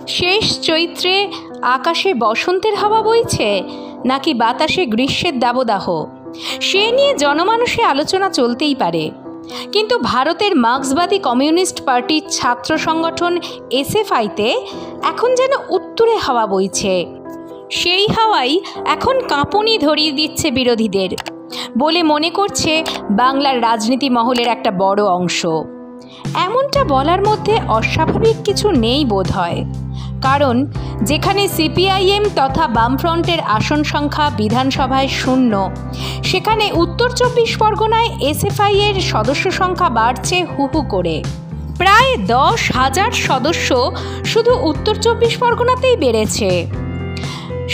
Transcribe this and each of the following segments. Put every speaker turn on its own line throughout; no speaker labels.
শেষ চৈত্রে আকাশে বসন্তের হাওয়া বইছে নাকি বাতাসে গ্রীষ্মের দাবদাহ, সে নিয়ে জনমানসে আলোচনা চলতেই পারে। কিন্তু ভারতের মার্ক্সবাদী কমিউনিস্ট পার্টির ছাত্র সংগঠন এসএফআইতে এখন যেন উত্তুরে হাওয়া বইছে। সেই হাওয়াই এখন কাঁপুনি ধরিয়ে দিচ্ছে বিরোধীদের বলে মনে করছে বাংলার রাজনীতি মহলের একটা বড় অংশ। এমনটা বলার মধ্যে অস্বাভাবিক কিছু নেই বোধ হয়, কারণ যেখানে সিপিআইএম তথা বামফ্রন্টের আসন সংখ্যা বিধানসভায় 0, সেখানে উত্তর 24 পরগনায় এসএফআই এর সদস্য সংখ্যা বাড়ছে হু হু করে। প্রায় 10,000 সদস্য শুধু উত্তর 24 পরগনাতেই বেড়েছে।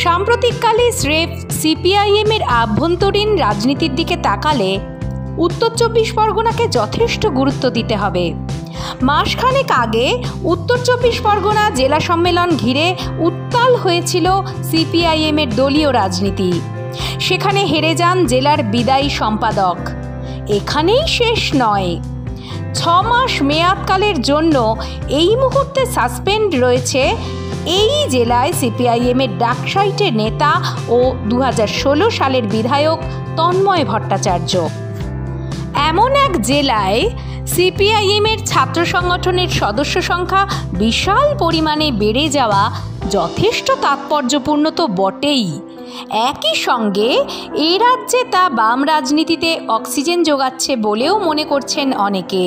সাম্প্রতিককালে স্রেফ সিপিআইএমের আভ্যন্তরীণ রাজনীতির দিকে তাকালে উত্তর 24 পরগনাকে যথেষ্ট গুরুত্ব দিতে হবে। মাসখানেক আগে উত্তর 24 পরগনা জেলা সম্মেলন ঘিরে উত্তাল হয়েছিল সিপিআইএমের দলীয় রাজনীতি। সেখানে হেরে যান জেলার বিদায়ী সম্পাদক। এখানেই শেষ নয়, 6 মাস মেয়াদকালের জন্য এই মুহূর্তে সাসপেন্ড রয়েছে এই জেলায় সিপিআইএমের ডাকসাইটের নেতা ও 2016 সালের বিধায়ক তন্ময় ভট্টাচার্য। এমন এক জেলায় সিপিআইএমের ছাত্র সংগঠনের সদস্য সংখ্যা বিশাল পরিমাণে বেড়ে যাওয়া যথেষ্ট তাৎপর্যপূর্ণ তো বটেই, একই সঙ্গে এ রাজ্যে তা বাম রাজনীতিতে অক্সিজেন যোগাচ্ছে বলেও মনে করছেন অনেকে।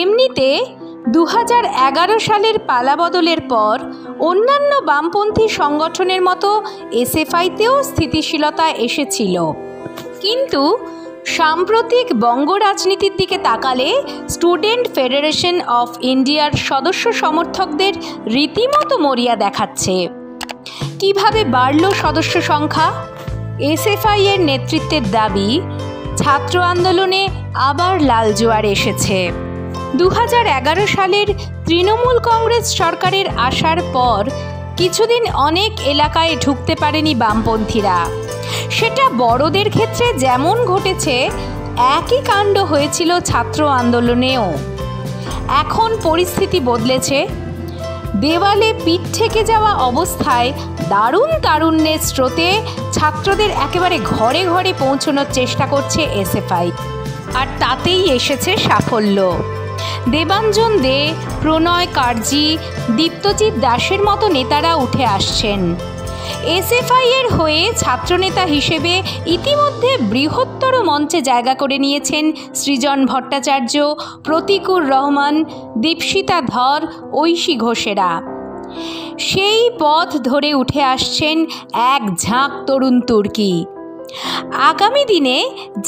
এমনিতে 2011 সালের পালাবদলের পর অন্যান্য বামপন্থী সংগঠনের মতো এসএফআইতেও স্থিতিশীলতা এসেছিল, কিন্তু সাম্প্রতিক বঙ্গ রাজনীতির দিকে তাকালে স্টুডেন্ট ফেডারেশন অফ ইন্ডিয়ার সদস্য সমর্থকদের রীতিমতো মরিয়া দেখাচ্ছে। কিভাবে বাড়ল সদস্য সংখ্যা? এসএফআই এর নেতৃত্বের দাবি, ছাত্র আন্দোলনে আবার লাল জোয়ার এসেছে। 2011 সালের তৃণমূল কংগ্রেস সরকারের আসার পর কিছুদিন অনেক এলাকায় ঢুকতে পারেনি বামপন্থীরা। সেটা বড়দের ক্ষেত্রে যেমন ঘটেছে, একই কাণ্ড হয়েছিল ছাত্র আন্দোলনেও। এখন পরিস্থিতি বদলেছে। দেওয়ালে পিঠ ঠেকে যাওয়া অবস্থায় দারুণ তারুণ্যের স্রোতে ছাত্রদের একেবারে ঘরে ঘরে পৌঁছানোর চেষ্টা করছে এসএফআই, আর তাতেই এসেছে সাফল্য। দেবাঞ্জন দে, প্রণয় কার্জি, দীপ্তজিৎ দাসের মতো নেতারা উঠে আসছেন। এসএফআই এর হয়ে ছাত্রনেতা হিসেবে ইতিমধ্যে বৃহত্তর মঞ্চে জায়গা করে নিয়েছেন সৃজন ভট্টাচার্য, প্রতীকুর রহমান, দীপশিতা ধর, ঐশী ঘোষেরা। সেই পথ ধরে উঠে আসছেন এক ঝাঁক তরুণ তুর্কি। আগামী দিনে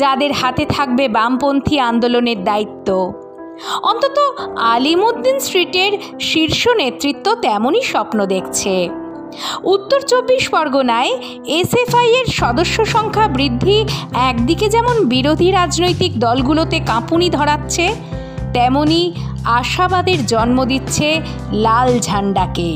যাদের হাতে থাকবে বামপন্থী আন্দোলনের দায়িত্ব, অন্তত আলিমুদ্দিন স্ট্রিটের শীর্ষ নেতৃত্ব তেমনই স্বপ্ন দেখছে। উত্তর 24 পরগনায় এসএফআই এর সদস্য সংখ্যা বৃদ্ধি একদিকে যেমন বিরোধী রাজনৈতিক দলগুলোতে কাঁপুনি ধরাচ্ছে, তেমনি আশাবাদের জন্ম দিচ্ছে লাল ঝান্ডাকে।